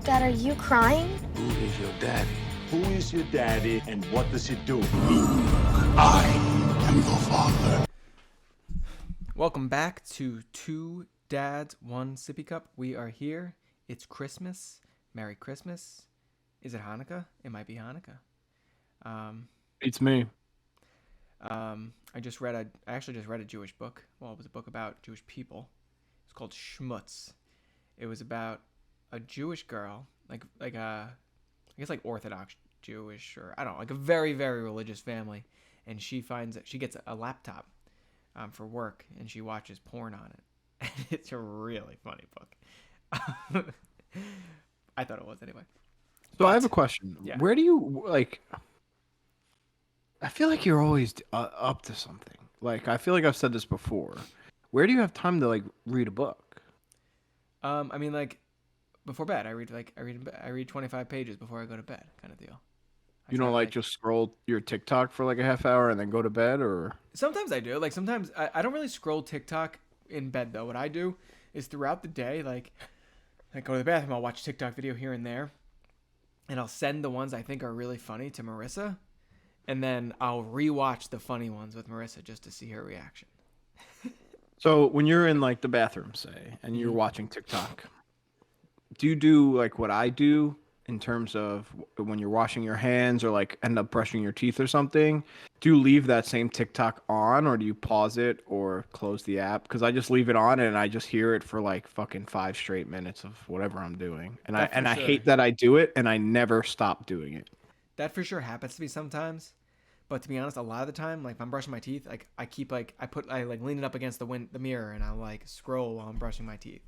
Dad, are you crying? Who is your daddy? Who is your daddy and what does he do? I am your father. Welcome back to Two Dads, One Sippy Cup. We are here. It's Christmas. Merry Christmas. Is it Hanukkah? It might be Hanukkah. It's me. I actually just read a Jewish book. Well, it was a book about Jewish people. It's called Shmutz. It was about a Jewish girl, I guess like Orthodox Jewish, or I don't know, like a very, very religious family, and she gets a laptop for work, and she watches porn on it. And it's a really funny book. I thought it was anyway. So I have a question. Yeah. Where do you I feel like you're always up to something. I feel like I've said this before. Where do you have time to read a book? I mean, before bed, I read 25 pages before I go to bed, kind of deal. You don't just scroll your TikTok for a half hour and then go to bed, or? Sometimes I do. Sometimes I don't really scroll TikTok in bed though. What I do is throughout the day, I go to the bathroom, I'll watch TikTok video here and there, and I'll send the ones I think are really funny to Marissa, and then I'll rewatch the funny ones with Marissa just to see her reaction. So when you're in the bathroom, say, and you're watching TikTok, do you do what I do in terms of when you're washing your hands or end up brushing your teeth or something? Do you leave that same TikTok on, or do you pause it or close the app? Because I just leave it on and I just hear it for fucking 5 straight minutes of whatever I'm doing, and I hate that I do it, and I never stop doing it. That for sure happens to me sometimes. But to be honest, a lot of the time, if I'm brushing my teeth, I lean it up against the mirror and I'll scroll while I'm brushing my teeth.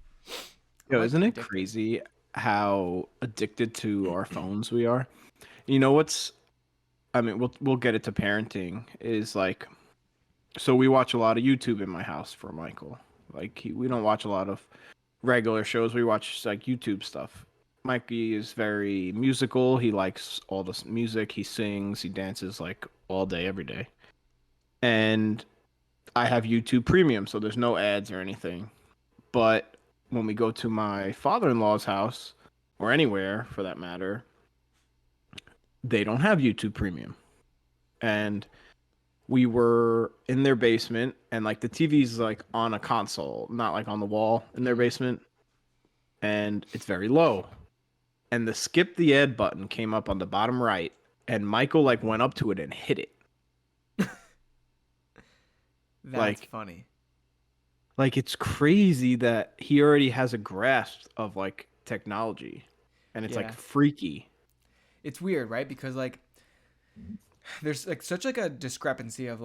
Yo, isn't it crazy how addicted to our phones we are? You know we'll get it to parenting is so we watch a lot of YouTube in my house for Michael. We don't watch a lot of regular shows. We watch YouTube stuff. Mikey is very musical. He likes all this music. He sings. He dances all day, every day. And I have YouTube Premium, so there's no ads or anything. But when we go to my father-in-law's house, or anywhere for that matter, they don't have YouTube Premium. And we were in their basement, and the TV's on a console, not on the wall in their basement. And it's very low. And the skip the ad button came up on the bottom right, and Michael went up to it and hit it. That's funny. It's crazy that he already has a grasp of technology, and it's freaky. It's weird, right? Because there's such a discrepancy of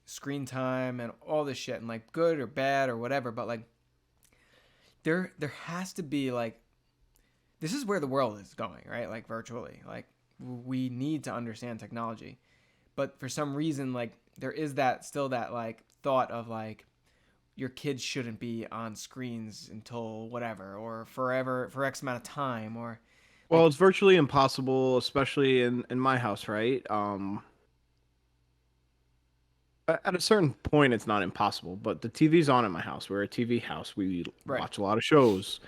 screen time and all this shit, and good or bad or whatever, but there has to be this is where the world is going, right? Virtually. We need to understand technology. But for some reason, there is that thought of your kids shouldn't be on screens until whatever, or forever, for X amount of time, or... Well, it's virtually impossible, especially in my house, right? At a certain point, it's not impossible, but the TV's on in my house. We're a TV house. We watch a lot of shows.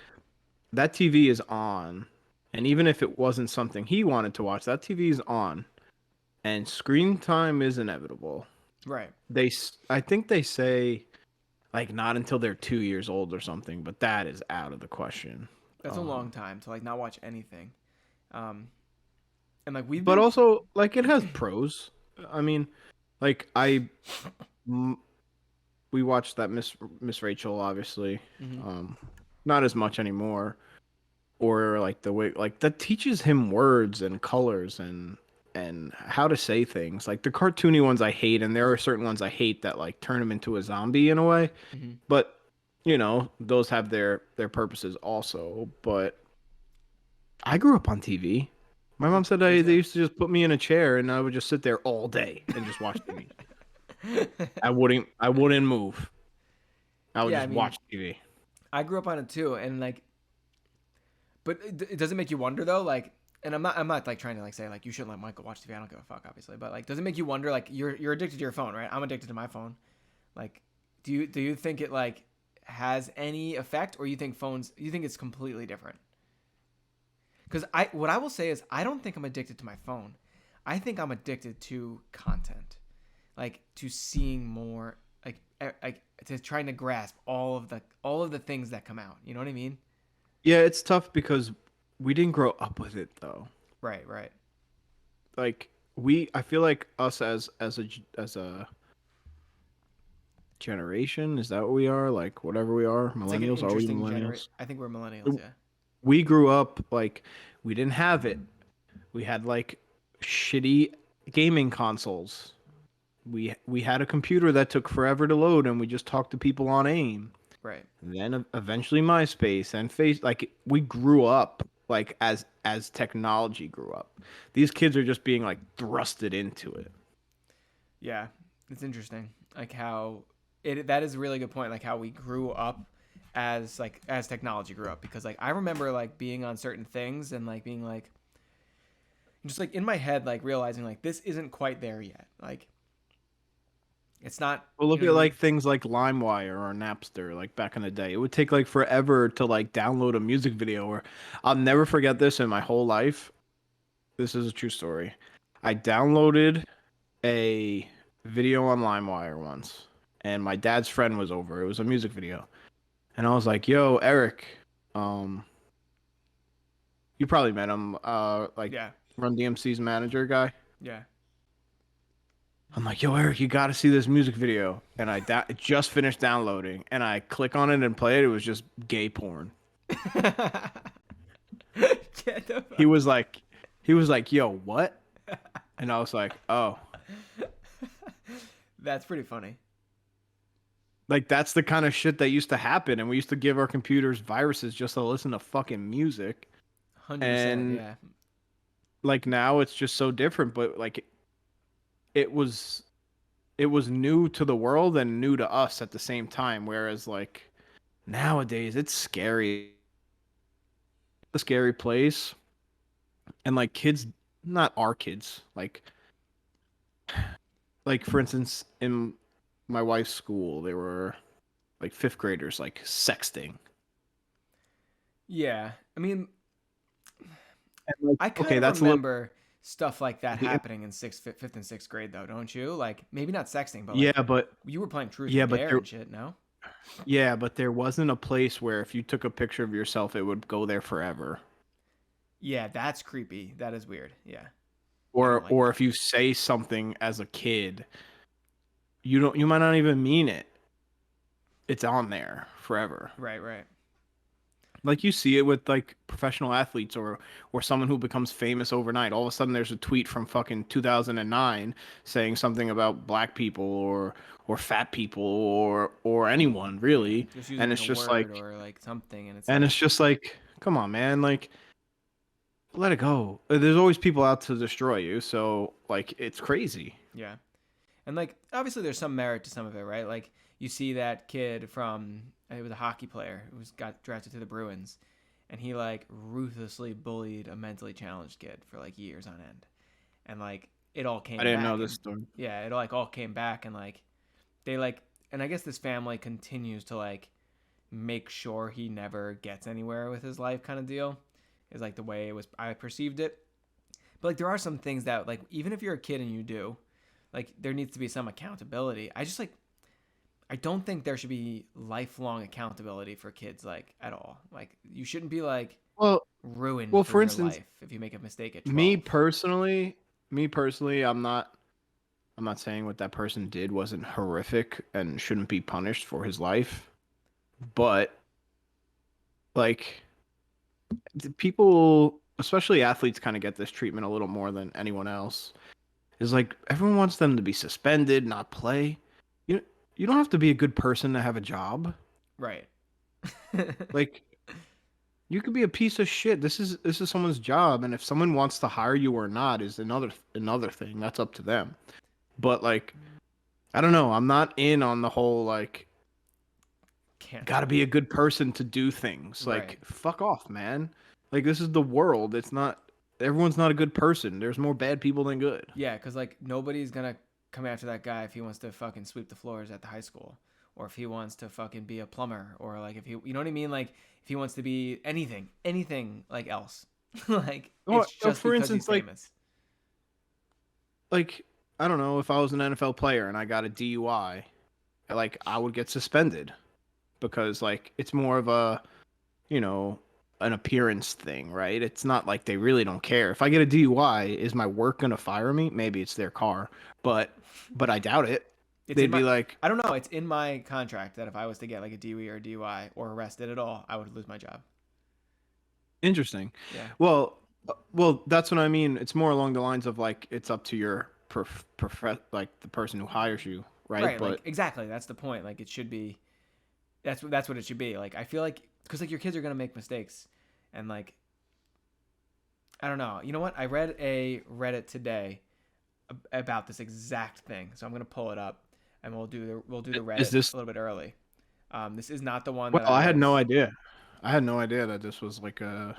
That TV is on, and even if it wasn't something he wanted to watch, that TV is on, and screen time is inevitable. Right. I think they say, not until they're 2 years old or something, but that is out of the question. That's a long time to not watch anything. And we've But been... also, it has pros. I mean, we watched that Miss Rachel, obviously. Mm-hmm. Not as much anymore, or the way that teaches him words and colors and how to say things. The cartoony ones I hate, and there are certain ones I hate that turn him into a zombie in a way. Mm-hmm. But those have their purposes also. But I grew up on TV. My mom said they used to just put me in a chair and I would just sit there all day and just watch TV. I wouldn't move. I would watch TV. I grew up on it too, and but it doesn't make you wonder though, and I'm not trying to say you shouldn't let Michael watch TV. I don't give a fuck, obviously, but does it make you wonder? You're addicted to your phone, right? I'm addicted to my phone. Do you think it has any effect, or you think it's completely different? Because what I will say is I don't think I'm addicted to my phone. I think I'm addicted to content, like to seeing more, like to trying to grasp all of the things that come out. You know what I mean? Yeah, it's tough because we didn't grow up with it though. Right, right. Like I feel like us as a generation, is that what we are? Like whatever we are, It's like an millennials, are we interesting generation. millennials? I think we're millennials. Yeah. We grew up like we didn't have it. We had like shitty gaming consoles. We had a computer that took forever to load, and we just talked to people on AIM. Right. And then eventually MySpace and Face. Like we grew up like as technology grew up. These kids are just being like thrusted into it. Yeah. It's interesting, like how that is a really good point. Like how we grew up as technology grew up, because like I remember like being on certain things and like being like just like in my head like realizing like this isn't quite there yet. Like it's not. Well, look You know at what I like mean? things like LimeWire or Napster, like back in the day. It would take like forever to like download a music video. Or I'll never forget this in my whole life. This is a true story. I downloaded a video on LimeWire once, and my dad's friend was over. It was a music video, and I was like, "Yo, Eric, you probably met him. Like Yeah. Run DMC's manager guy." Yeah. I'm like, "Yo, Eric, you got to see this music video." And I just finished downloading, and I click on it and play it. It was just gay porn. Get the fuck- He was like, "Yo, what?" And I was like, "Oh." That's pretty funny. Like that's the kind of shit that used to happen, and we used to give our computers viruses just to listen to fucking music. 100%. And Yeah. like now it's just so different, but like it was new to the world and new to us at the same time, whereas like nowadays it's scary. A scary place. And like kids, not our kids, like for instance in my wife's school, they were like fifth graders like sexting. Yeah. I mean, And, like, I kind okay, of that's a little remember stuff like that the- happening in fifth and sixth grade, though, don't you? Like maybe not sexting, but yeah, like but you were playing truth yeah, or but dare there and shit. No. yeah, but there wasn't a place where if you took a picture of yourself, it would go there forever. Yeah, that's creepy. That is weird. Yeah. I Or don't like or that. if you say something as a kid, you might not even mean it. It's on there forever. Right. Right. Like you see it with like professional athletes or someone who becomes famous overnight. All of a sudden there's a tweet from fucking 2009 saying something about black people or fat people or anyone really. Just using And like it's a just word like or like something, and and it's just like come on, man, like let it go. There's always people out to destroy you, so like it's crazy. yeah. And like obviously there's some merit to some of it, right? Like you see that kid from it was a hockey player who's got drafted to the Bruins, and he like ruthlessly bullied a mentally challenged kid for like years on end, and like it all came I didn't back. know this And, story. yeah, it like all came back, and like they like, and I guess this family continues to like make sure he never gets anywhere with his life, kind of deal, is like the way it was I perceived it. But like there are some things that like even if you're a kid and you do, like there needs to be some accountability. I don't think there should be lifelong accountability for kids like at all. Like you shouldn't be like Well, ruined well, for for your instance, life if you make a mistake at me 12. personally, I'm not saying what that person did wasn't horrific and shouldn't be punished for his life, but like the people, especially athletes, kind of get this treatment a little more than anyone else. Is like everyone wants them to be suspended, not play. You don't have to be a good person to have a job. Right. Like you could be a piece of shit. This is someone's job, and if someone wants to hire you or not is another thing. That's up to them. But like I don't know, I'm not in on the whole like Can't. gotta be a good person to do things. Like Right. fuck off, man. Like this is the world. It's not everyone's not a good person. There's more bad people than good. Yeah, because like nobody's gonna come after that guy if he wants to fucking sweep the floors at the high school, or if he wants to fucking be a plumber, or like if he, you know what I mean, like if he wants to be anything like else. Like Well, it's just for because he's instance, famous. like I don't know, if I was an NFL player and I got a DUI, like I would get suspended because like it's more of a, you know, an appearance thing, right? It's not like they really don't care. If I get a DUI, is my work gonna fire me? Maybe it's their car, but I doubt it. It's They'd in be my like, I don't know, it's in my contract that if I was to get like a DUI or a DUI or arrested at all, I would lose my job. interesting. Yeah. Well, that's what I mean. It's more along the lines of like it's up to your like the person who hires you, right? Right, like But exactly. That's the point. Like it should be that's what it should be. Like I feel like cuz like your kids are going to make mistakes and like I don't know. You know what? I read a Reddit today about this exact thing. So I'm going to pull it up and we'll do the is Reddit this? a little bit early. This is not the one Well, that I I had no was. idea. I had no idea that this was like a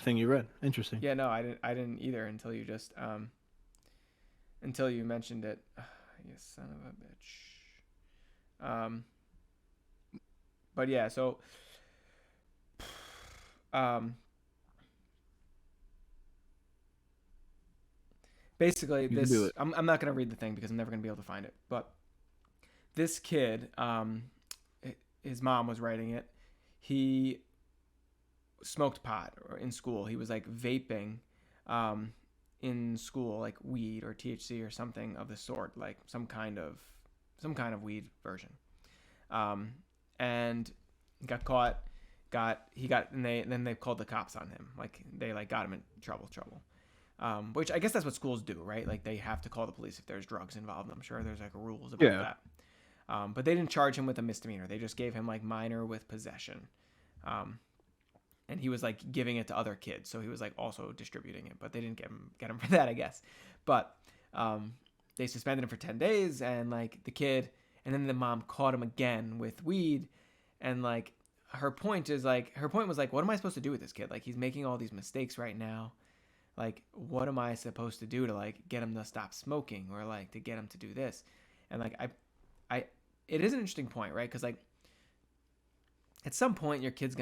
thing you read. Interesting. Yeah, no, I didn't either until you just until you mentioned it. You son of a bitch. But yeah, so um basically You can do this it. I'm not going to read the thing because I'm never going to be able to find it. But this kid his mom was writing it. He smoked pot in school. He was like vaping in school, like weed or THC or something of the sort, like some kind of weed version. And got caught. And then they called the cops on him. Like they like got him in trouble. Which I guess that's what schools do, right? Like they have to call the police if there's drugs involved. I'm sure there's like rules about Yeah. that. But they didn't charge him with a misdemeanor. They just gave him like minor with possession. And he was like giving it to other kids, so he was like also distributing it. But they didn't get him for that, I guess. But they suspended him for 10 days, and like the kid, and then the mom caught him again with weed, and like her point was like, what am I supposed to do with this kid? Like he's making all these mistakes right now. Like what am I supposed to do to like get him to stop smoking or like to get him to do this? And like it is an interesting point, right? Because like at some point your kid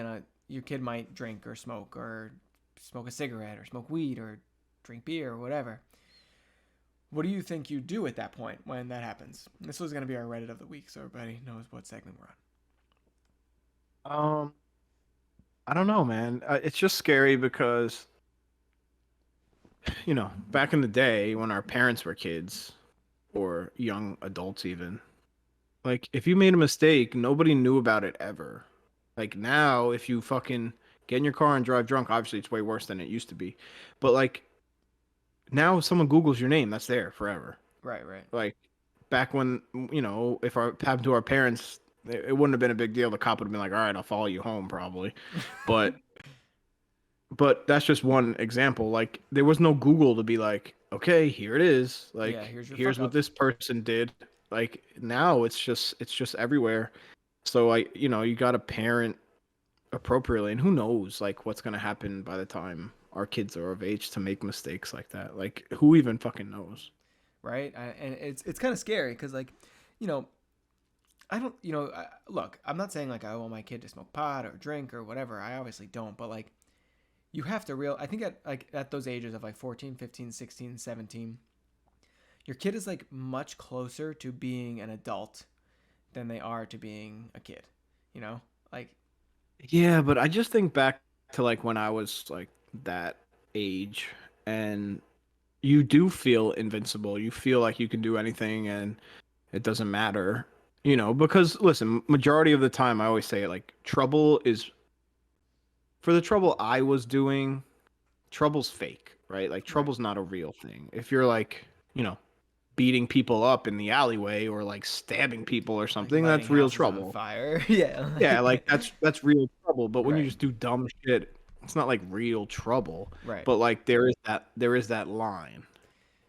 might drink or smoke a cigarette or smoke weed or drink beer or whatever. What do you think you do at that point when that happens? This was going to be our Reddit of the week, so everybody knows what segment we're on. I don't know, man. It's just scary because, you know, back in the day when our parents were kids or young adults, even, like, if you made a mistake, nobody knew about it ever. Like, now, if you fucking get in your car and drive drunk, obviously it's way worse than it used to be. But, like, now if someone Googles your name, that's there forever. Right. Like, back when, you know, if it happened to our parents, it wouldn't have been a big deal. The cop would have been like, all right, I'll follow you home, probably. But but that's just one example. Like there was no Google to be like, okay, here it is. Like Yeah, here's your here's fuck what up. this person did. Like now it's just everywhere. So you got to parent appropriately, and who knows like what's gonna happen by the time our kids are of age to make mistakes like that. Like who even fucking knows? Right? And it's kind of scary because like, you know, I don't, you know, look, I'm not saying like I want my kid to smoke pot or drink or whatever. I obviously don't, but like you have to I think at those ages of like 14, 15, 16, 17, your kid is like much closer to being an adult than they are to being a kid, you know? Like Yeah, but I just think back to like when I was like that age, and you do feel invincible. You feel like you can do anything and it doesn't matter. You know, because listen, majority of the time I always say it like trouble is for the trouble I was doing, trouble's fake, right? Like trouble's not a real thing. If you're like, you know, beating people up in the alleyway or like stabbing people or something, lighting that's real houses on trouble. fire. Yeah. Yeah, like that's real trouble. But when you Right. just do dumb shit, it's not like real trouble. Right. But like there is that line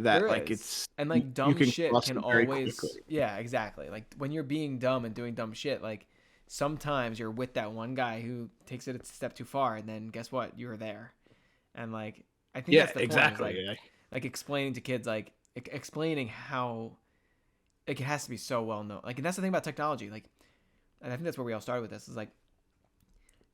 that There like is. it's And like you dumb can shit cross can it very always quickly. yeah, exactly. Like when you're being dumb and doing dumb shit, like sometimes you're with that one guy who takes it a step too far and then guess what? You're there. And like I think Yeah, that's the point. Is exactly. like explaining to kids like explaining how like it has to be so well known. Like and that's the thing about technology. Like and I think that's where we all started with this is like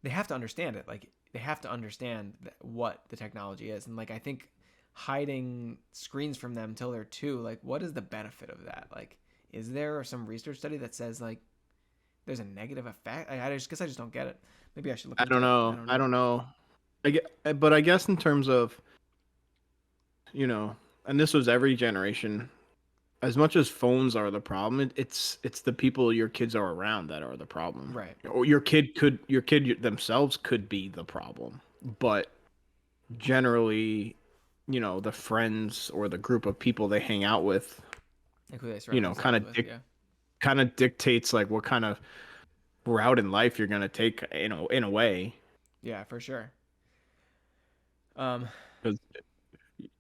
they have to understand it. Like they have to understand what the technology is, and like I think hiding screens from them till they're 2, like what is the benefit of that? Like, is there some research study that says like there's a negative effect? I just guess I just don't get it. Maybe I should look. I don't into know. it. I don't know. But I guess in terms of, and this was every generation. As much as phones are the problem, it's the people your kids are around that are the problem. Right. Or your kid themselves could be the problem. But generally, the friends or the group of people they hang out with, Like who they surround themselves kind of with, yeah. kind of dictates like what kind of route in life you're gonna take, in a way. Yeah, for sure. 'Cause,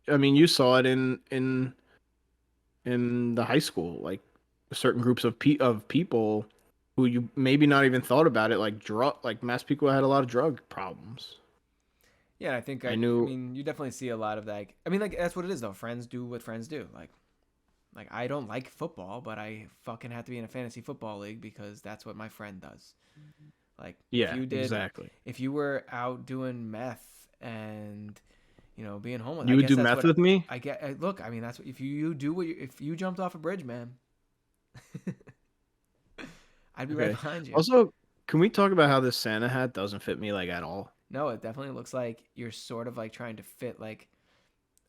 I mean, you saw it in the high school, like certain groups of people who you maybe not even thought about it, like mass people had a lot of drug problems. Yeah, I think I knew. mean, you definitely see a lot of that. I mean, like that's what it is though. Friends do what friends do. Like I don't like football, but I fucking have to be in a fantasy football league because that's what my friend does. Like Yeah, if you did, exactly. if you were out doing meth and being homeless, You I would guess do that's meth what with me? I get. Look, I mean, that's what if you do what if you jumped off a bridge, man, I'd be right Okay. behind you. Also, can we talk about how this Santa hat doesn't fit me like at all? No, it definitely looks like you're sort of like trying to fit like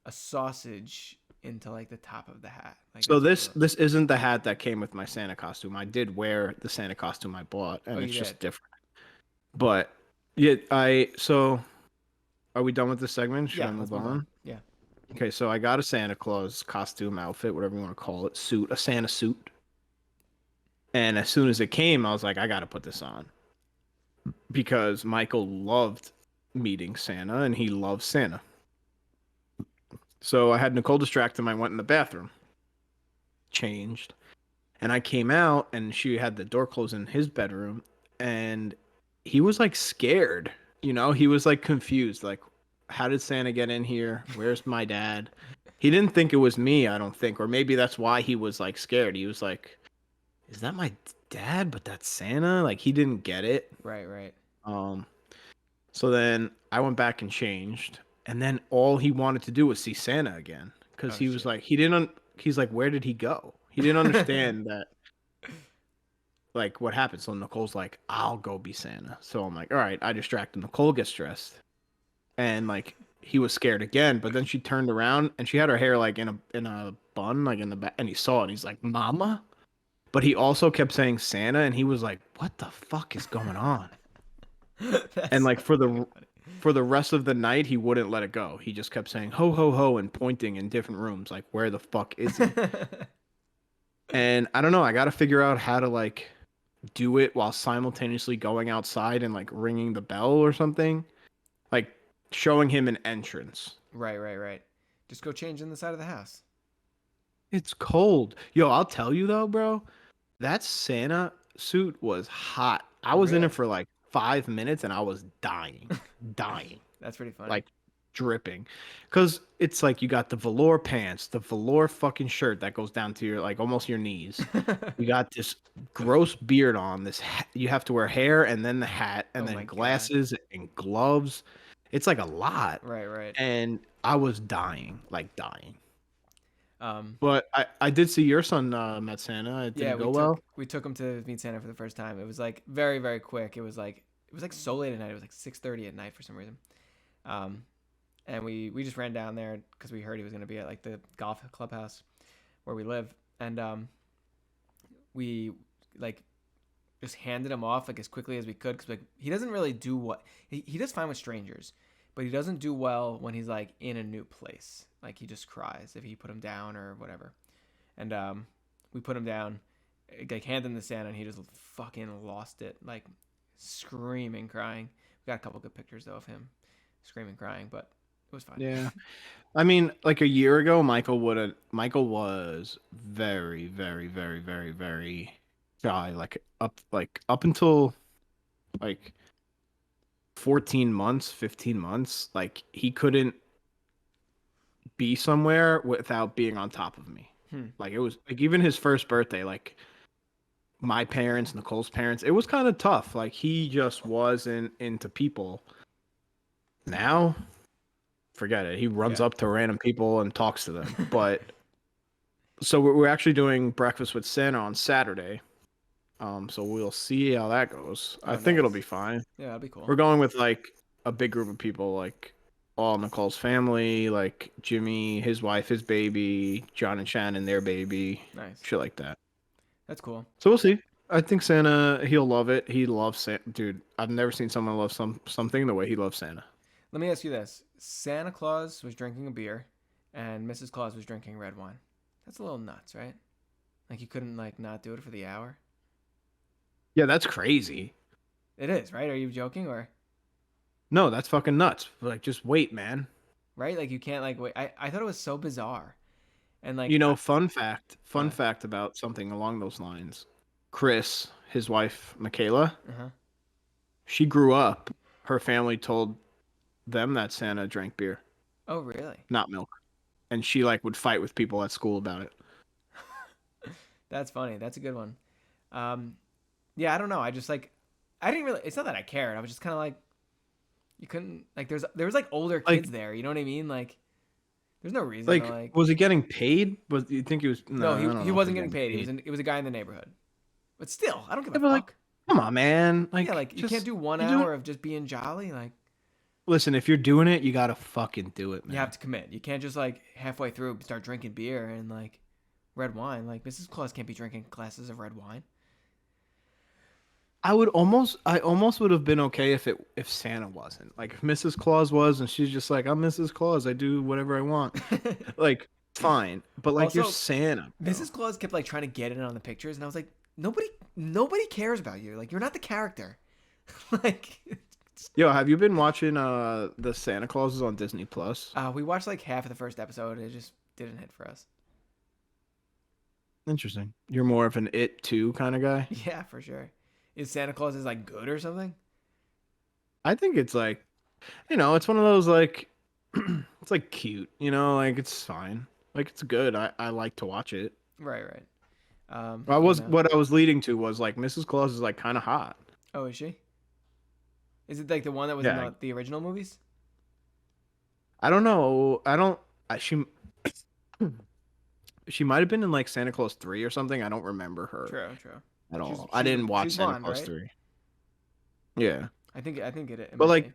a sausage into like the top of the hat. Like So that's what it looks. this isn't the hat that came with my Santa costume. I did wear the Santa costume I bought, Oh, and it's you just did. different. But yeah, so are we done with this segment? Should Yeah, I let's move move on? on. Yeah. Okay, so I got a Santa Claus costume, outfit, whatever you want to call it, suit, a Santa suit. And as soon as it came, I was like, I got to put this on. Because Michael loved meeting Santa and he loves Santa. So I had Nicole distract him. I went in the bathroom, changed, and I came out and she had the door closed in his bedroom and he was like scared. He was like confused. Like, how did Santa get in here? Where's my dad? He didn't think it was me, I don't think. Or maybe that's why he was like scared. He was like, is that my dad? But that's Santa? Like, he didn't get it. Right. So then I went back and changed, and then all he wanted to do was see Santa again because Oh, he was shit. like, he's like, where did he go? He didn't understand that, like, what happened. So Nicole's like, I'll go be Santa. So I'm like, all right, I distract him. Nicole gets dressed, and like he was scared again, but then she turned around and she had her hair like in a bun, like in the back, and he saw it. And he's like, Mama. But he also kept saying Santa, and he was like, what the fuck is going on? And like for the rest of the night, he wouldn't let it go. He just kept saying ho ho ho and pointing in different rooms, like where the fuck is he? And I don't know. I got to figure out how to like do it while simultaneously going outside and like ringing the bell or something, like showing him an entrance. Right. Just go change in the side of the house. It's cold, yo. I'll tell you though, bro. That Santa suit was hot. I was in Really? it for like 5 minutes and I was dying. That's pretty funny. Like dripping, because it's like you got the velour pants, the velour fucking shirt that goes down to your like almost your knees. You got this gross beard on. You have to wear hair and then the hat and Oh my then God. glasses and gloves. It's like a lot, Right. and I was dying, like dying. Um, But I did see your son met Santa. It yeah, didn't go well. we took him to meet Santa for the first time. It was like very quick. It was like so late at night. It was like 6:30 at night for some reason. And we just ran down there because we heard he was gonna be at like the golf clubhouse where we live, and we like just handed him off like as quickly as we could because like he doesn't really do what he does fine with strangers, but he doesn't do well when he's like in a new place. Like he just cries if you put him down or whatever. And we put him down, like handed him to Santa, and he just fucking lost it, like screaming, crying. We got a couple good pictures though of him screaming, crying, but it was fine. Yeah. I mean, like a year ago, Michael was very, very, very, very, very shy. Up until like 14 months, 15 months, like he couldn't be somewhere without being on top of me. Like it was like even his first birthday, like my parents, Nicole's parents, it was kind of tough. Like he just wasn't into people. Now, forget it. He runs Yeah. up to random people and talks to them. But so we're actually doing breakfast with Santa on Saturday. So we'll see how that goes. Oh, I think it'll nice. be fine. Yeah, that'd be cool. We're going with like a big group of people, like all Nicole's family, like Jimmy, his wife, his baby, John and Shannon, their baby, Nice. shit like that. That's cool. So we'll see. I think Santa, he'll love it. He loves Santa. Dude, I've never seen someone love something the way he loves Santa. Let me ask you this: Santa Claus was drinking a beer, and Mrs. Claus was drinking red wine. That's a little nuts, right? Like you couldn't like not do it for the hour. Yeah, that's crazy. It is, right? Are you joking or No, that's fucking nuts. Like, just wait, man. right? Like you can't like wait. I thought it was so bizarre, and like You know, I- fun fact What? about something along those lines. Chris, his wife, Michaela, uh-huh. she grew up, her family told them that Santa drank beer, Oh really? not milk. And she like would fight with people at school about it. That's funny. That's a good one. Yeah, I don't know. I just like I didn't really. It's not that I cared. I was just kind of like you couldn't like there was like older Like- kids there. You know what I mean? Like there's no reason Like, to like. was he getting paid? Was you think he was? No, I don't know he if wasn't he getting paid. It was a guy in the neighborhood. But still, I don't give a Yeah, but, like, fuck. Come on, man. Like, Yeah, like you just- can't do 1 you do it- hour of just being jolly. Like Listen, if you're doing it, you gotta fucking do it, man. you have to commit. You can't just like halfway through start drinking beer and like red wine. Like Mrs. Claus can't be drinking glasses of red wine. I almost would have been okay if Santa wasn't. Like if Mrs. Claus was and she's just like, I'm Mrs. Claus, I do whatever I want. Like, fine. But like you're Also, Santa. bro. Mrs. Claus kept like trying to get in on the pictures, and I was like, nobody cares about you. Like you're not the character. Like Yo, have you been watching the Santa Clauses on Disney Plus? we watched like half of the first episode. It just didn't hit for us. Interesting. You're more of an It Too kind of guy. Yeah, for sure. Is Santa Claus is like good or something? I think it's like, it's one of those like, it's like cute, like it's fine. Like it's good. I like to watch it. Right, right. What I was leading to was like Mrs. Claus is like kind of hot. Oh, is she? Is it like the one that was Yeah. in the original movies? I don't know. She might have been in like Santa Claus 3 or something. I don't remember her True, true. at all. She's- I didn't she's watch Santa blonde, Claus right? 3. Yeah. I think it But, might like- be.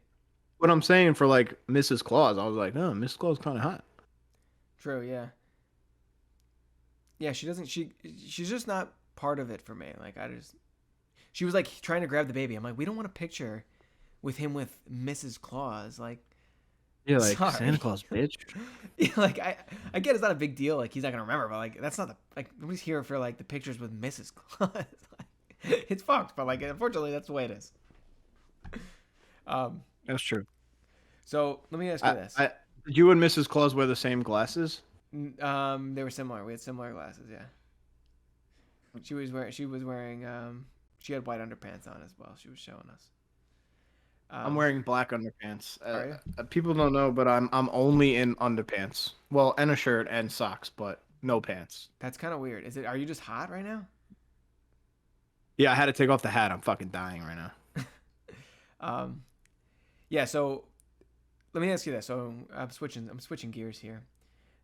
What I'm saying for like Mrs. Claus, I was like, oh, Mrs. Claus kind of hot. True, yeah. Yeah, she doesn't. She's just not part of it for me. Like she was like trying to grab the baby. I'm like, we don't want a picture with him with Mrs. Claus. Like, Yeah, like Sorry. Santa Claus, bitch. yeah, like I get it's not a big deal. Like he's not gonna remember, but like that's not nobody's here for like the pictures with Mrs. Claus. Like, it's fucked, but like unfortunately that's the way it is. That's true. So let me ask you this. Did you and Mrs. Claus wear the same glasses? They were similar. We had similar glasses. Yeah. She was wearing. She had white underpants on as well. She was showing us. I'm wearing black underpants. Are you? People don't know, but I'm only in underpants. Well, and a shirt and socks, but no pants. That's kind of weird. Are you just hot right now? Yeah, I had to take off the hat. I'm fucking dying right now. Yeah. So let me ask you this. So I'm switching gears here.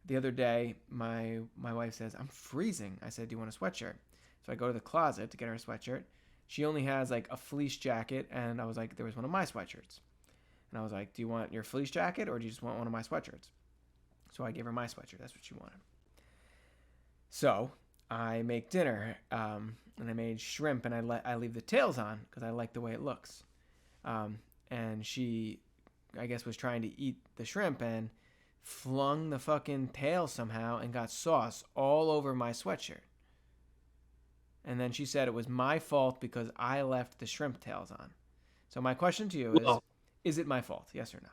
The other day, my wife says I'm freezing. I said, "Do you want a sweatshirt?" So I go to the closet to get her a sweatshirt. She only has like a fleece jacket, and I was like, there was one of my sweatshirts, and I was like, "Do you want your fleece jacket, or do you just want one of my sweatshirts?" So I gave her my sweatshirt. That's what she wanted. So I make dinner, and I made shrimp, and I leave the tails on because I like the way it looks. And she, I guess, was trying to eat the shrimp and flung the fucking tail somehow and got sauce all over my sweatshirt. And then she said it was my fault because I left the shrimp tails on. So my question to you is it my fault? Yes or no?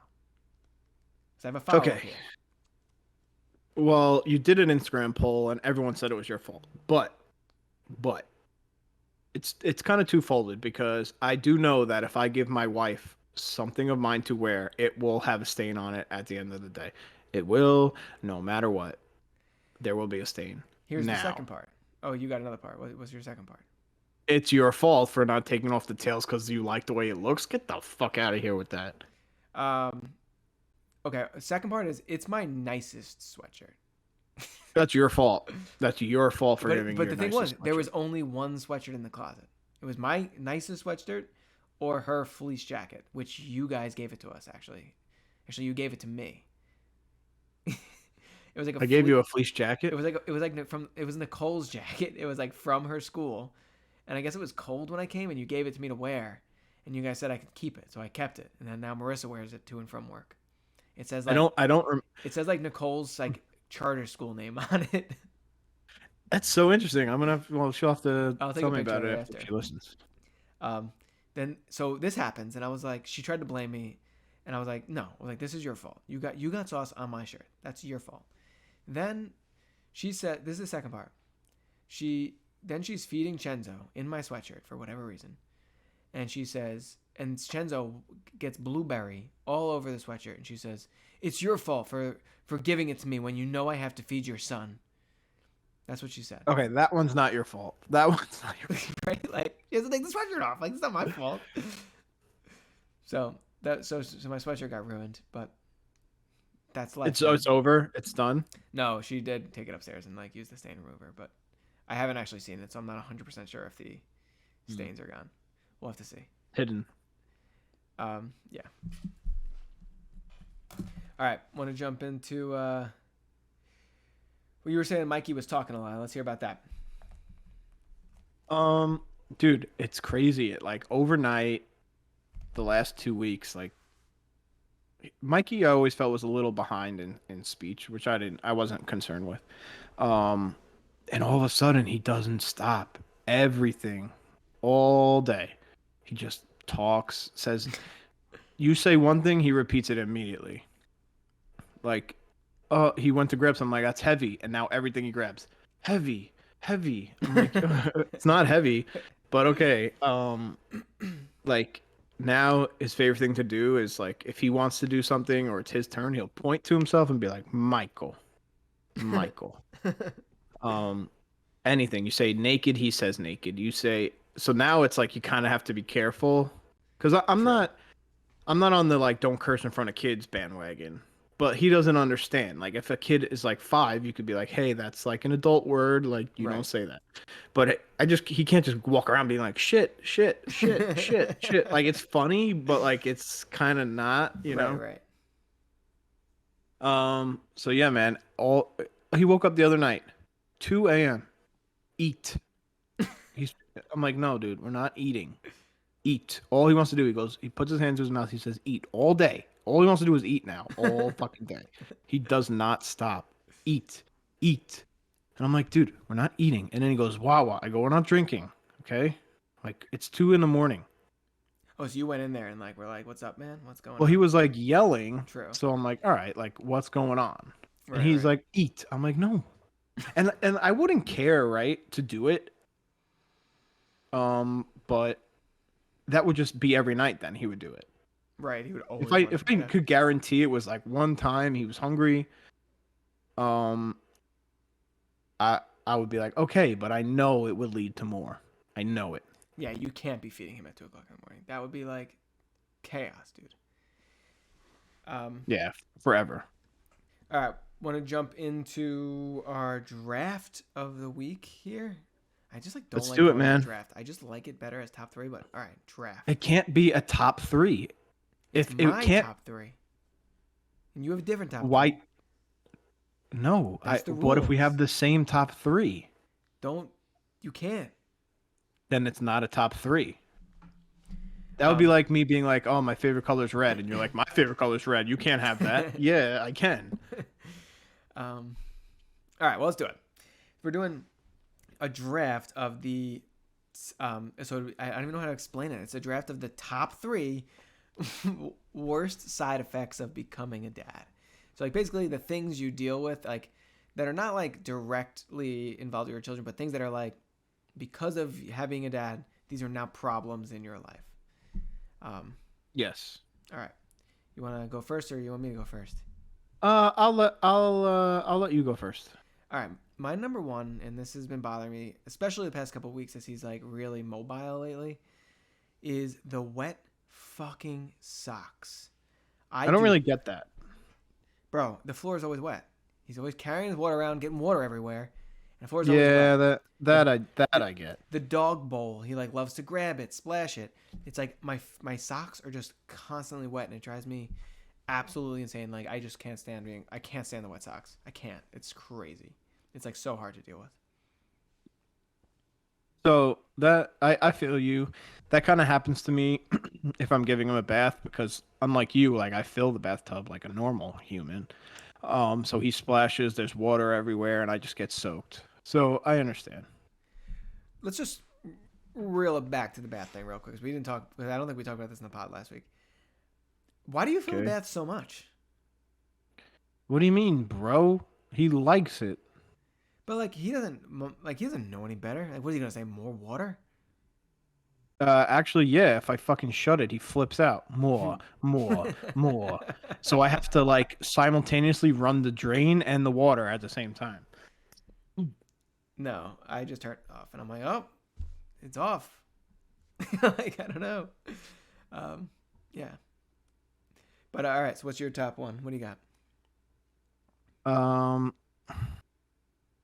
Because I have a follow-up Okay. here. Well, you did an Instagram poll, and everyone said it was your fault. But it's kind of two-folded because I do know that if I give my wife something of mine to wear, it will have a stain on it at the end of the day. It will, no matter what. There will be a stain. Here's the Now. second part. Oh, you got another part. What was your second part? it's your fault for not taking off the tails because you like the way it looks. Get the fuck out of here with that. Okay. Second part is it's my nicest sweatshirt. That's your fault. That's your fault for But, giving but your the thing was, nicest there sweatshirt. was only one sweatshirt in the closet. It was my nicest sweatshirt or her fleece jacket, which you guys gave it to us, actually. Actually, you gave it to me. It was like I gave you a fleece jacket. It was Nicole's jacket. It was like from her school, and I guess it was cold when I came, and you gave it to me to wear, and you guys said I could keep it, so I kept it, and then now Marissa wears it to and from work. It says like it says like Nicole's like charter school name on it. That's so interesting. I'm gonna. Well, she'll have to I'll take tell a me picture about of it it after after. she listens. Then so this happens, and I was like, she tried to blame me, and I was like, no, I was like, this is your fault. You got sauce on my shirt. That's your fault. Then she said, this is the second part. She's feeding Chenzo in my sweatshirt for whatever reason, and she says, and Chenzo gets blueberry all over the sweatshirt, and she says, it's your fault for giving it to me when you know I have to feed your son. That's what she said. Okay, that one's not your fault. That one's not your fault. Right? Like, you have to take the sweatshirt off. Like, it's not my fault. So my sweatshirt got ruined, but that's life. It's over. It's done. No, she did take it upstairs and like use the stain remover, but I haven't actually seen it, so I'm not 100% sure if the stains are gone. We'll have to see. Hidden. Yeah. All right, want to jump into well, you were saying Mikey was talking a lot. Let's hear about that. Dude, it's crazy. Like overnight, the last 2 weeks, like Mikey, I always felt was a little behind in speech, which I wasn't concerned with. And all of a sudden, he doesn't stop. Everything, all day, he just talks. Says, you say one thing, he repeats it immediately. Like, he went to grab something. Like, that's heavy, and now everything he grabs, heavy. I'm like, it's not heavy, but okay. Like. Now his favorite thing to do is like if he wants to do something or it's his turn, he'll point to himself and be like, Michael. Anything. You say naked, he says naked. You say so now it's like you kind of have to be careful. Because I'm not on the like don't curse in front of kids bandwagon. But he doesn't understand. Like if a kid is like 5, you could be like, hey, that's like an adult word, like you don't say that. But he can't just walk around being like shit. Like it's funny, but like it's kind of not, you know. Right. So yeah, man. He woke up the other night, 2 a.m. Eat. I'm like, no, dude, we're not eating. Eat. All he wants to do, he puts his hands to his mouth. He says, eat all day. All he wants to do is eat now, all fucking day. He does not stop. Eat. And I'm like, dude, we're not eating. And then he goes, wow. I go, we're not drinking. Okay. Like it's 2 a.m. Oh, so you went in there and like, we're like, what's up, man? What's going on? Well, he was like yelling. True. So I'm like, all right, like what's going on? Right, and he's like, eat. I'm like, no. and I wouldn't care, right, to do it. But that would just be every night then he would do it. Right, he would always. If I could guarantee it was like one time he was hungry, I would be like, okay, but I know it would lead to more. I know it. Yeah, you can't be feeding him at 2 o'clock in the morning. That would be like chaos, dude. Yeah, forever. All right, want to jump into our draft of the week here? I just like don't Let's like do it, going man. Draft. I just like it better as top 3, but all right, draft. It can't be a top 3. If it My can't, top 3, and you have a different top. why? 3. No, That's the what if we rules. have the same top 3? You can't. Then it's not a top 3. That would be like me being like, oh, my favorite color is red. And you're like, my favorite color is red. You can't have that. Yeah, I can. All right, well, let's do it. We're doing a draft of the so I don't even know how to explain it. It's a draft of the top 3 worst side effects of becoming a dad. So like basically the things you deal with like that are not like directly involved with your children, but things that are like because of having a dad, these are now problems in your life. Yes. All right. You want to go first or you want me to go first? I'll let you go first. All right. my number one, and this has been bothering me, especially the past couple of weeks as he's like really mobile lately, is the wet fucking socks. I don't really get that. Bro, the floor is always wet. He's always carrying his water around, getting water everywhere. And the floor is always wet. that I get. The dog bowl, he like loves to grab it, splash it. It's like my socks are just constantly wet, and it drives me absolutely insane. Like I just can't stand the wet socks. I can't. It's crazy. It's like so hard to deal with. So that I feel you. That kind of happens to me if I'm giving him a bath because unlike you, like I fill the bathtub like a normal human. So he splashes, there's water everywhere, and I just get soaked. So I understand. Let's just reel it back to the bath thing real quick because we didn't talk. I don't think we talked about this in the pod last week. Why do you fill the bath so much? What do you mean, bro? He likes it. But like he doesn't know any better. Like what is he gonna say? More water? Actually, yeah. If I fucking shut it, he flips out. More, more, more. So I have to like simultaneously run the drain and the water at the same time. No, I just turned it off, and I'm like, oh, it's off. Like I don't know. Yeah. But all right. So what's your top one? What do you got?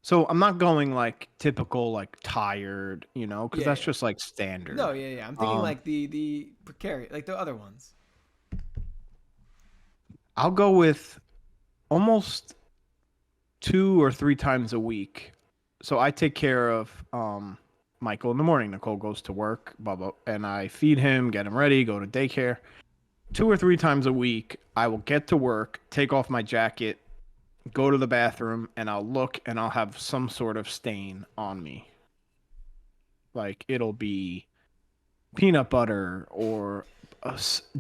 So I'm not going like typical like tired, because that's just like standard. No, yeah. I'm thinking like the precarious, like the other ones. I'll go with almost 2 or 3 times a week. So I take care of Michael in the morning. Nicole goes to work, and I feed him, get him ready, go to daycare. 2 or 3 times a week, I will get to work, take off my jacket, go to the bathroom, and I'll look and I'll have some sort of stain on me. Like it'll be peanut butter or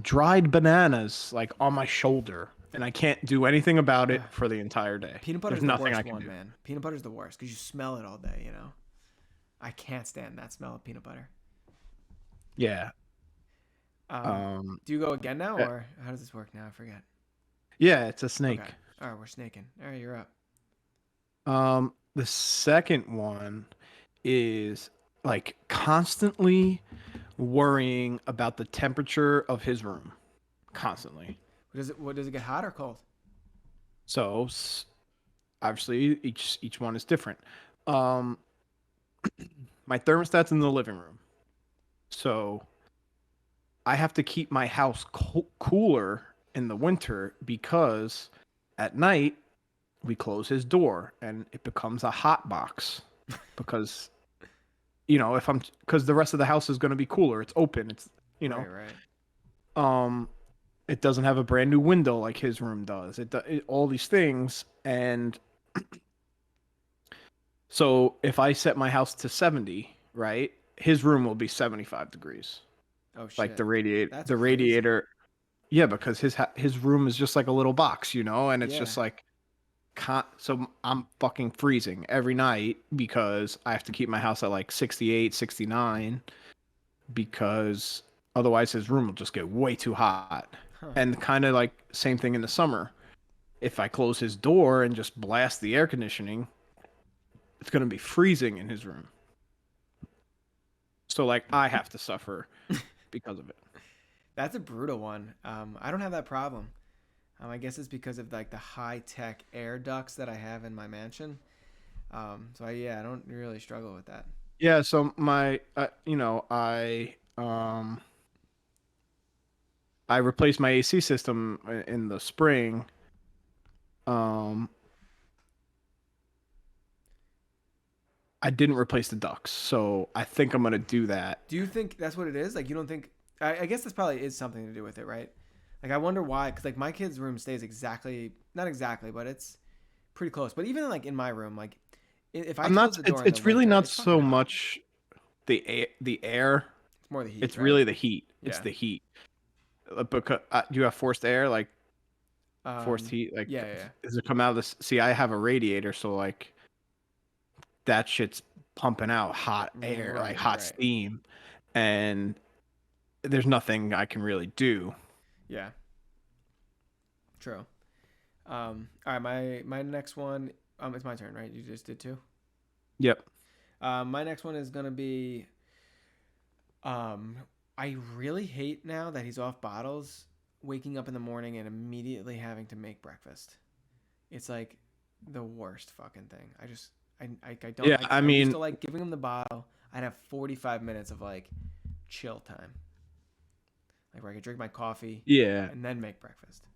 dried bananas like on my shoulder, and I can't do anything about it for the entire day. Peanut butter is There's the nothing worst I can one, do. man. Peanut butter is the worst because you smell it all day. I can't stand that smell of peanut butter. Yeah. Do you go again now, or how does this work now? I forget. Yeah, it's a snake. Okay. All right, we're snaking. All right, you're up. The second one is like constantly worrying about the temperature of his room. Constantly. What does it get, hot or cold? So obviously each one is different. My thermostat's in the living room. So I have to keep my house cooler in the winter because at night we close his door and it becomes a hot box because because the rest of the house is going to be cooler. It's open. It's Right. It doesn't have a brand new window like his room does. All these things, and so if I set my house to 70, right, his room will be 75 degrees. Oh shit! Like the That's radiator. Yeah, because his room is just like a little box, and it's just like, so I'm fucking freezing every night because I have to keep my house at like 68, 69 because otherwise his room will just get way too hot. Huh. And kind of like same thing in the summer. If I close his door and just blast the air conditioning, it's going to be freezing in his room. So like I have to suffer because of it. That's a brutal one. I don't have that problem. I guess it's because of like the high tech air ducts that I have in my mansion. So I don't really struggle with that. Yeah. So I replaced my AC system in the spring. I didn't replace the ducts, so I think I'm gonna do that. Do you think that's what it is? Like you don't think? I guess this probably is something to do with it, right? Like I wonder why, because like my kid's room stays not exactly, but it's pretty close. But even like in my room, like if I close the door, it's really not it's so fucking hot. much the air. It's more the heat. It's right? really the heat. It's Yeah. the heat. Because do you have forced air, like forced heat? Like, yeah. does it come out of this? See, I have a radiator, so like that shit's pumping out hot air, like hot steam, and there's nothing I can really do. Yeah. True. All right, my next one. It's my turn, right? You just did too. Yep. My next one is gonna be. I really hate now that he's off bottles, waking up in the morning and immediately having to make breakfast. It's like the worst fucking thing. I don't. Yeah, I I used mean, to like giving him the bottle. I'd have 45 minutes of like chill time, like where I could drink my coffee yeah. and then make breakfast.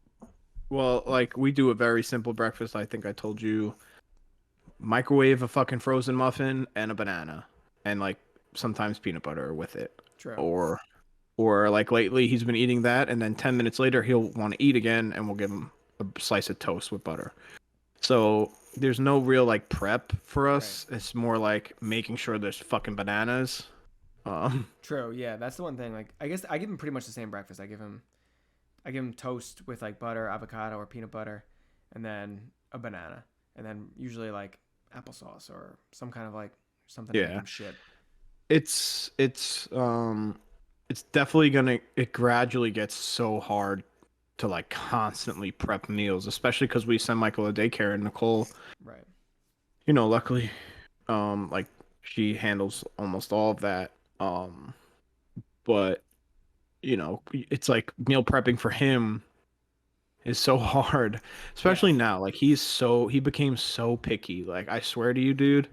Well, like we do a very simple breakfast. I think I told you, microwave a fucking frozen muffin and a banana, and like sometimes peanut butter with it, True. or like lately he's been eating that, and then 10 minutes later he'll want to eat again, and we'll give him a slice of toast with butter. So there's no real like prep for us. Right. It's more like making sure there's fucking bananas. True. Yeah, that's the one thing. Like, I guess I give him pretty much the same breakfast. I give him toast with like butter, avocado, or peanut butter, and then a banana, and then usually like applesauce or some kind of like something to make Yeah. him shit. It's definitely gonna it gradually gets so hard to like constantly prep meals, especially because we send Michael to daycare and Nicole, Right. luckily, like she handles almost all of that. But it's like meal prepping for him is so hard, especially Yeah. now. Like he became so picky. Like I swear to you, dude,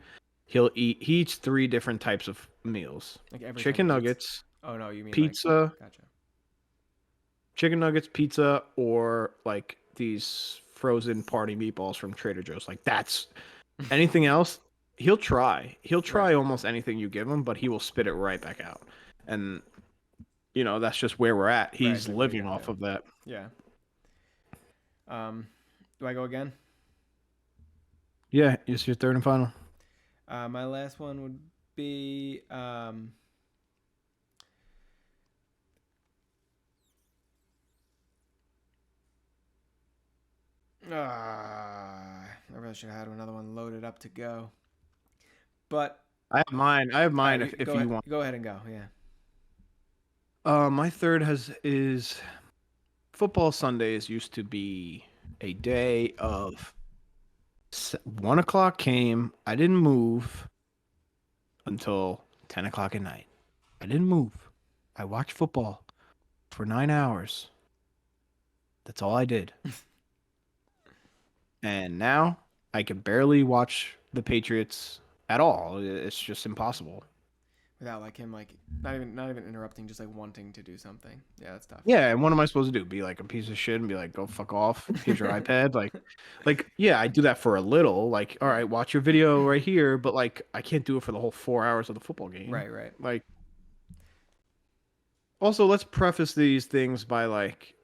he eats 3 different types of meals: Like every chicken 10 minutes. nuggets, Oh no, you mean like pizza, gotcha. pizza, or like these frozen party meatballs from Trader Joe's. Like that's anything else, he'll try. He'll try Right. almost anything you give him, but he will spit it right back out. And that's just where we're at. Right, He's like, what are you living gonna off do? of that. Yeah. Do I go again? Yeah, it's your third and final. My last one would be I really should have had another one loaded up to go. But I have mine. If go you ahead, want. go ahead and go. Yeah. My third is football Sundays used to be a day of 1 o'clock came. I didn't move until 10 o'clock at night. I didn't move. I watched football for 9 hours. That's all I did. And now I can barely watch the Patriots at all. It's just impossible. Without like him like not even interrupting, just like wanting to do something. Yeah, that's tough. Yeah, and what am I supposed to do? Be like a piece of shit and be like, go fuck off. Here's your iPad. Like, yeah, I do that for a little. Like, all right, watch your video right here, but like, I can't do it for the whole 4 hours of the football game. Right, right. Like, also, let's preface these things by like,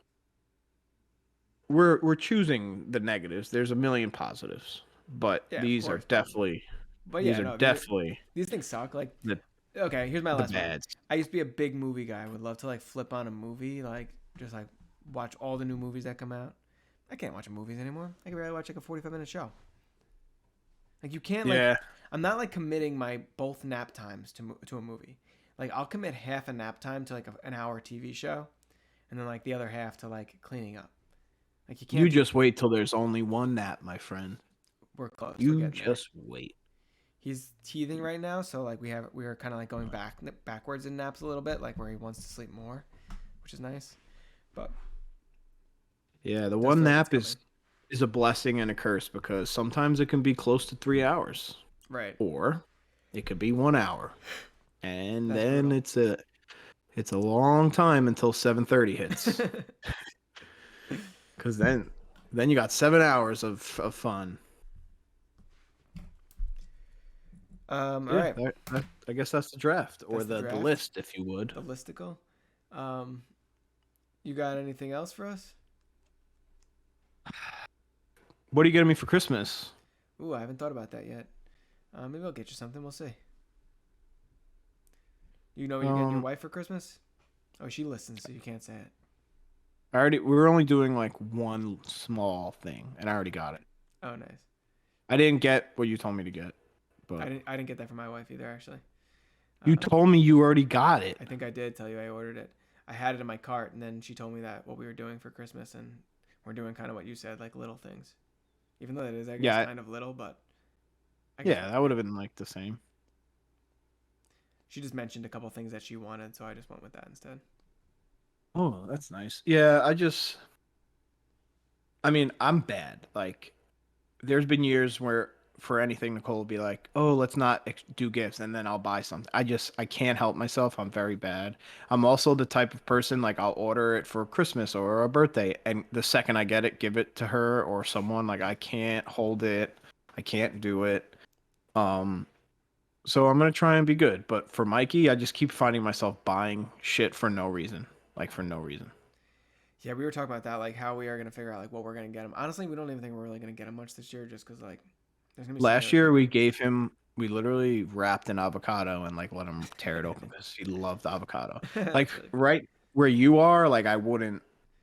we're choosing the negatives. There's a million positives, but Yeah, of these are course. definitely But yeah, these are no, definitely these things suck. Like, the okay, here's my the last one. bads. I used to be a big movie guy. I would love to like flip on a movie, like just like watch all the new movies that come out. I can't watch movies anymore. I can barely watch like a 45-minute show. Like you can't like Yeah. I'm not like committing my both nap times to a movie. Like I'll commit half a nap time to like an hour TV show, and then like the other half to like cleaning up. Like you can't. You just wait till there's only one nap, my friend. We're close. We're You getting there. just wait. He's teething right now, so like we are kind of like going backwards in naps a little bit, like where he wants to sleep more, which is nice. But Yeah, the does one feel like nap it's is a blessing and a curse because sometimes it can be close to 3 hours, right. or it could be 1 hour, and That's then brutal. it's a long time until 7:30 hits, because then you got 7 hours of fun. All right. I guess that's the draft or That's the the draft? list, if you would. The listicle. You got anything else for us? What are you getting me for Christmas? Ooh, I haven't thought about that yet. Maybe I'll get you something. We'll see. You know what you're getting your wife for Christmas? Oh, she listens, so you can't say it. We're only doing like one small thing, and I already got it. Oh, nice. I didn't get what you told me to get, but I didn't get that for my wife either, actually. you told me you already got it. I think I did tell you I ordered it. I had it in my cart, and then she told me that what we were doing for Christmas, and we're doing kind of what you said, like little things. Even though it is, I guess, Yeah. kind of little, but Yeah, that would have been like the same. She just mentioned a couple things that she wanted, so I just went with that instead. Oh, that's nice. Yeah, I mean, I'm bad. Like, there's been years where for anything, Nicole will be like, "Oh, let's not do gifts," and then I'll buy something. I can't help myself. I'm very bad. I'm also the type of person like I'll order it for Christmas or a birthday, and the second I get it, give it to her or someone. Like I can't hold it. I can't do it. So I'm gonna try and be good. But for Mikey, I just keep finding myself buying shit for no reason. Like for no reason. Yeah, we were talking about that, like how we are gonna figure out like what we're gonna get him. Honestly, we don't even think we're really gonna get him much this year, just because like there's gonna be so Last many year other we literally wrapped an avocado and like let him tear it open because he loved avocado. people. Like That's really- right where you are, like I wouldn't,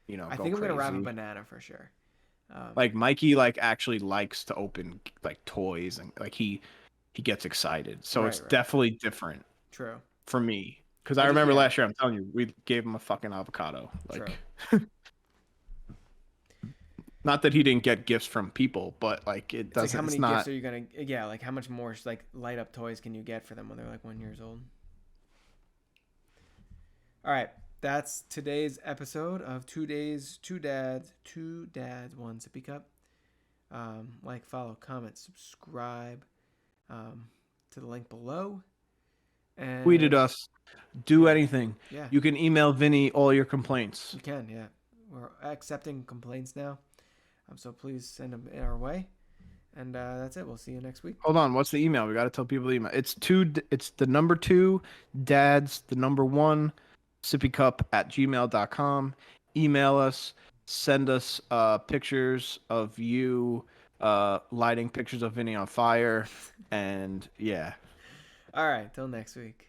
I go think I'm gonna wrap a crazy. banana for sure. Like Mikey like actually likes to open like toys and like he gets excited. So it's Right. definitely different True. for me. Because I I just- remember yeah. last year, I'm telling you, we gave him a fucking avocado. Like, True. not that he didn't get gifts from people, but like it It's like doesn't. how many it's not. gifts are you gonna? Yeah, like how much more like light up toys can you get for them when they're like 1 year old? All right, that's today's episode of 2 days, 2 dads, 1 sippy cup. Like, follow, comment, subscribe to the link below. And Tweeted us. Do anything. Yeah, You can email Vinny all your complaints. you can. Yeah, we're accepting complaints now. So please send them our way. And that's it. We'll see you next week. Hold on. What's the email? We got to tell people the email. It's the number 2 dads, the number 1 sippycup@gmail.com. Email us. Send us pictures of you lighting pictures of Vinny on fire. And yeah. All right. Till next week.